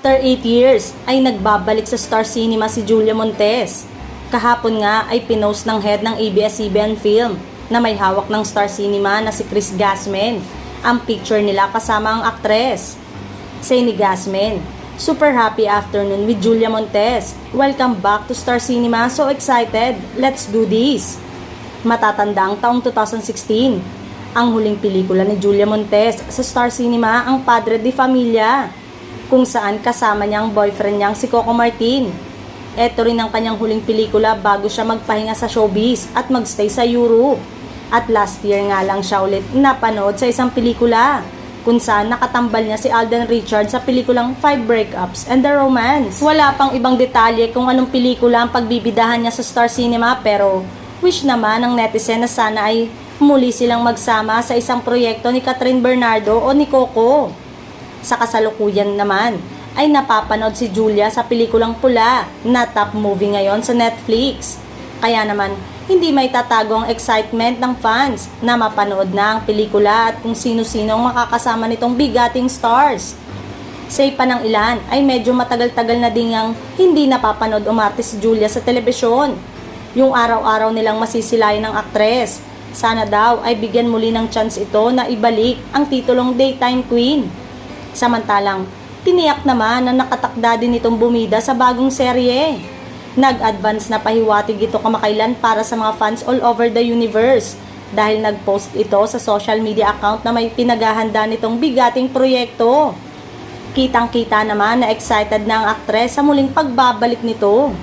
After 8 years ay nagbabalik sa Star Cinema si Julia Montes. Kahapon nga ay pinost ng head ng ABS-CBN Film na may hawak ng Star Cinema na si Chris Gasman ang picture nila kasama ang aktres. Say ni Gasman, "Super happy afternoon with Julia Montes. Welcome back to Star Cinema. So excited. Let's do this." Matatanda ang taong 2016. Ang huling pelikula ni Julia Montes sa Star Cinema ang Padre de Familia, kung saan kasama niya ang boyfriend niyang si Coco Martin. Ito rin ang kanyang huling pelikula bago siya magpahinga sa showbiz at magstay sa Europe. At last year nga lang siya ulit napanood sa isang pelikula kung saan nakatambal niya si Alden Richards sa pelikulang Five Breakups and the Romance. Wala pang ibang detalye kung anong pelikula ang pagbibidahan niya sa Star Cinema, pero wish naman ng netizen na sana ay muli silang magsama sa isang proyekto ni Catherine Bernardo o ni Coco. Sa kasalukuyan naman ay napapanood si Julia sa pelikulang Pula na top movie ngayon sa Netflix. Kaya naman hindi may tatago ang excitement ng fans na mapanood na ang pelikula at kung sino-sino ang makakasama nitong bigating stars. Say pa ng ilan ay medyo matagal-tagal na din ang hindi napapanood umarte si Julia sa telebisyon. Yung araw-araw nilang masisilayan ng aktres. Sana daw ay bigyan muli ng chance ito na ibalik ang titulong Daytime Queen. Samantalang, tiniyak naman na nakatakda din itong bumida sa bagong serye. Nag-advance na pahiwatig ito kamakailan para sa mga fans all over the universe dahil nag-post ito sa social media account na may pinaghahanda nitong bigating proyekto. Kitang-kita naman na excited na ang aktres sa muling pagbabalik nito.